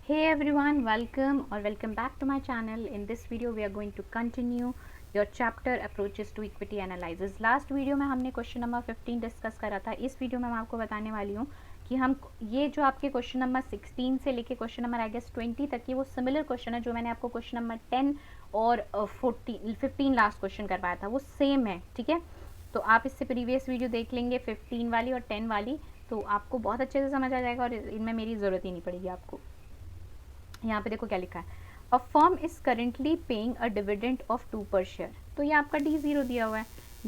Hey everyone, welcome or welcome back to my channel. In this video we are going to continue your chapter approaches to equity analysis. Last video में हमने question number 15 discuss करा था. इस video में मैं आपको बताने वाली हूँ कि हम ये जो आपके क्वेश्चन नंबर 16 से लेके क्वेश्चन नंबर आई गेस 20 तक की वो सिमिलर क्वेश्चन है जो मैंने आपको क्वेश्चन नंबर 10 और 15 लास्ट क्वेश्चन करवाया था, वो सेम है. ठीक है, तो आप इससे प्रीवियस वीडियो देख लेंगे 15 वाली और 10 वाली, तो आपको बहुत अच्छे से समझ आ जाएगा और इनमें मेरी ज़रूरत ही नहीं पड़ेगी आपको. यहाँ पे देखो क्या लिखा है, a firm is currently paying a dividend of 2 पर शेयर. तो ये आपका D0 दिया हुआ है,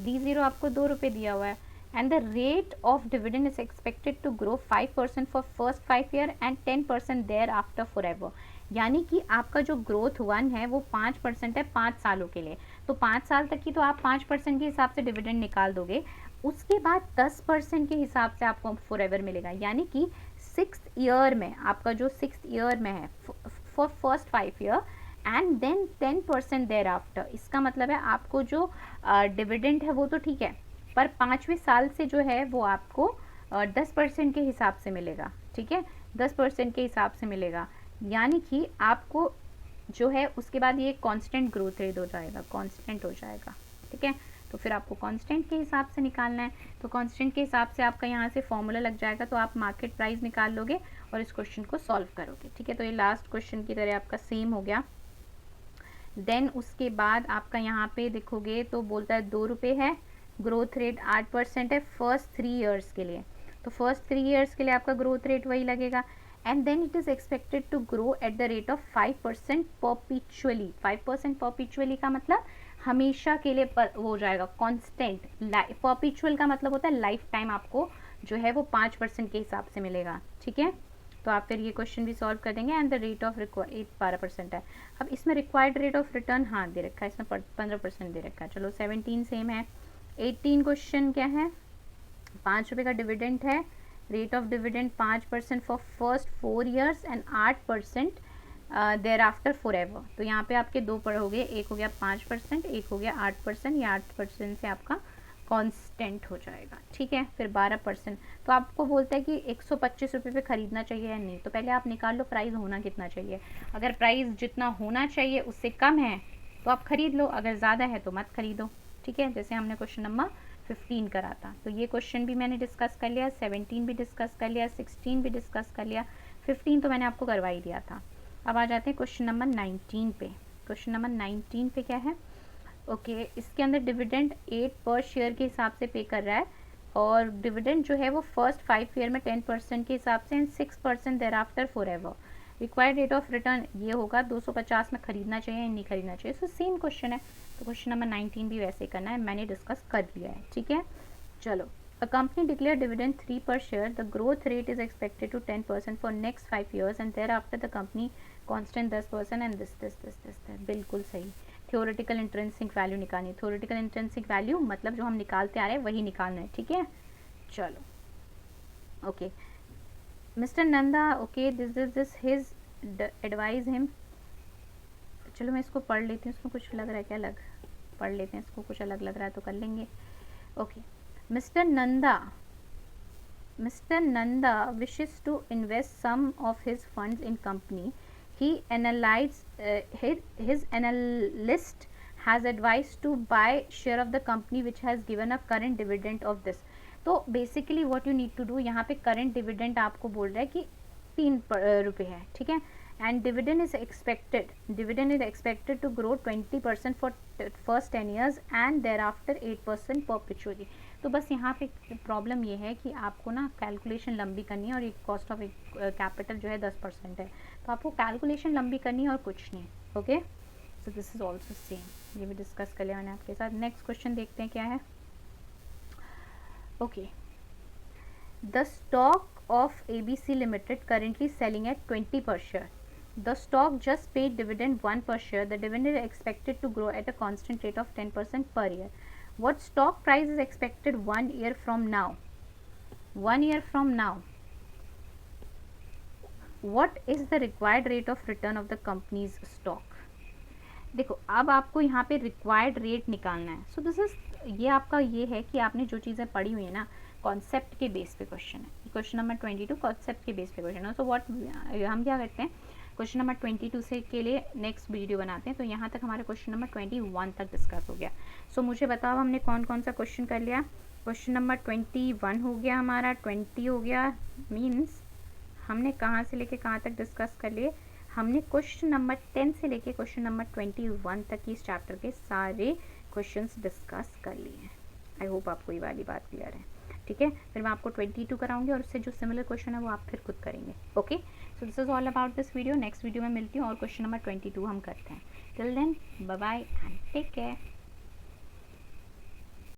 D0 आपको 2 रुपये दिया हुआ है. And the rate of dividend is expected to grow 5% for first 5 year and 10% thereafter forever. यानी कि आपका जो ग्रोथ 1 है वो 5% है 5 सालों के लिए. तो 5 साल तक की तो आप 5% के हिसाब से डिविडेंड निकाल दोगे, उसके बाद 10% के हिसाब से आपको फॉर एवर मिलेगा. यानी कि 6th ईयर में आपका जो 6th ईयर में है for first 5 year and then 10% thereafter. इसका मतलब है आपको जो डिविडेंड है वो तो ठीक है, पर 5वें साल से जो है वो आपको 10% के हिसाब से मिलेगा. ठीक है, 10% के हिसाब से मिलेगा. यानी कि आपको जो है उसके बाद ये कांस्टेंट ग्रोथ रेट हो जाएगा, कांस्टेंट हो जाएगा. ठीक है, तो फिर आपको कांस्टेंट के हिसाब से निकालना है. तो कांस्टेंट के हिसाब से आपका यहाँ से फॉर्मूला लग जाएगा, तो आप मार्केट प्राइस निकाल लोगे और इस क्वेश्चन को सॉल्व करोगे. ठीक है, तो ये लास्ट क्वेश्चन की तरह आपका सेम हो गया. देन उसके बाद आपका यहाँ पे देखोगे तो बोलता है 2 रुपये है, ग्रोथ रेट 8% है फर्स्ट 3 ईयर्स के लिए. तो फर्स्ट 3 ईयर्स के लिए आपका ग्रोथ रेट वही लगेगा. And then it is expected to grow at the rate of 5% perpetually. 5% perpetually का मतलब हमेशा के लिए हो जाएगा कांस्टेंट. परपिचुअल का मतलब होता है लाइफ टाइम आपको जो है वो 5% के हिसाब से मिलेगा. ठीक है, तो आप फिर ये क्वेश्चन भी सॉल्व कर देंगे. एंड द रेट ऑफ 12% है. अब इसमें रिक्वायर्ड रेट ऑफ रिटर्न हाँ दे रखा है, इसमें 15% दे रखा है. चलो 17 सेम है. 18 क्वेश्चन क्या है, 5 रुपये का डिविडेंड है, rate of dividend 5% for first 4 years and 8% thereafter forever. तो यहाँ पे आपके दो पढ़ हो गए, एक हो गया 5%, एक हो गया 8%. ये 8% से आपका कांस्टेंट हो जाएगा. ठीक है, फिर 12%. तो आपको बोलता है कि 125 रुपये पे ख़रीदना चाहिए या नहीं, तो पहले आप निकाल लो प्राइस होना कितना चाहिए. अगर प्राइस जितना होना चाहिए उससे कम है तो आप ख़रीद लो, अगर ज़्यादा है तो मत ख़रीदो. ठीक है, जैसे हमने क्वेश्चन नंबर 15 करा था, तो ये क्वेश्चन भी मैंने डिस्कस कर लिया, 17 भी डिस्कस कर लिया, 16 भी डिस्कस कर लिया, 15 तो मैंने आपको करवा ही दिया था. अब आ जाते हैं क्वेश्चन नंबर 19 पे. क्वेश्चन नंबर 19 पे क्या है, ओके इसके अंदर डिविडेंड 8 पर शेयर के हिसाब से पे कर रहा है और डिविडेंड जो है वो फर्स्ट 5 ईयर में 10% के हिसाब से and 6% thereafter forever. Required rate of return ये होगा 250 में खरीदना चाहिए या नहीं खरीदना चाहिए. सो सेम क्वेश्चन है, तो क्वेश्चन नंबर 19 भी वैसे करना है, मैंने डिस्कस कर लिया है. ठीक है, चलो. A company declared dividend 3 per share. The growth rate is expected to 10% for next 5 years and thereafter the company constant 10% and this. बिल्कुल सही. थ्योरेटिकल इंट्रिंसिक वैल्यू निकालनी. थ्योरेटिकल इंट्रिंसिक वैल्यू मतलब जो हम निकालते आ रहे हैं वही निकालना है. ठीक है, चलो. Okay mister Nanda, okay this his advise him. चलो मैं इसको पढ़ लेती हूँ, इसमें कुछ लग रहा है क्या, अलग पढ़ लेते हैं इसको, कुछ अलग लग रहा है तो कर लेंगे. Okay, Mr. Nanda wishes to invest some of his funds in company. He his analyst has advised to buy share of the company which has given a current dividend of this. तो basically what you need to do, यहाँ पे current dividend आपको बोल रहा है कि 3 रुपये है. ठीक है, and dividend is expected to grow 20% for first 10 years and thereafter 8% perpetually. तो बस यहाँ पे प्रॉब्लम ये है कि आपको ना कैलकुलेशन लंबी करनी है और एक कॉस्ट ऑफ कैपिटल जो है 10% है, तो आपको कैलकुलेशन लंबी करनी है और कुछ नहीं. Okay, so this is also same, ये भी डिस्कस कर लिया मैंने आपके साथ. नेक्स्ट क्वेश्चन देखते हैं क्या है. Okay, the stock of ABC Limited currently selling at 20 per share. The stock just paid dividend 1 per share. The dividend is expected to grow at a constant rate of 10% per year. What stock price is expected 1 year from now? 1 year from now. What is the required rate of return of the company's stock? देखो अब आपको यहाँ पे required rate निकालना है. So this is, ये आपका ये है कि आपने जो चीज़ें पढ़ी हुई है ना कॉन्सेप्ट के बेस पे क्वेश्चन है. क्वेश्चन नंबर 22 कॉन्सेप्ट के बेस पे क्वेश्चन है. सो व्हाट हम क्या करते हैं, क्वेश्चन नंबर 22 से के लिए नेक्स्ट वीडियो बनाते हैं। तो यहाँ तक हमारे क्वेश्चन नंबर 21 तक डिस्कस हो गया। सो मुझे बताओ हमने कौन कौन सा क्वेश्चन कर लिया। क्वेश्चन नंबर 21 हो गया हमारा, 20 हो गया, मीन्स हमने कहाँ से लेके कहाँ तक डिस्कस कर लिए। हमने क्वेश्चन नंबर 10 से लेके क्वेश्चन नंबर 21 तक की इस चैप्टर के सारे क्वेश्चंस डिस्कस कर लिए हैं। आई होप आपको ये वाली बात क्लियर है। ठीक है, फिर मैं आपको 22 कराऊंगी और उससे जो सिमिलर क्वेश्चन है वो आप फिर खुद करेंगे। Okay, so this is all about this video. Next video में मिलती हूँ और क्वेश्चन नंबर 22 हम करते हैं। Till then bye bye and take care.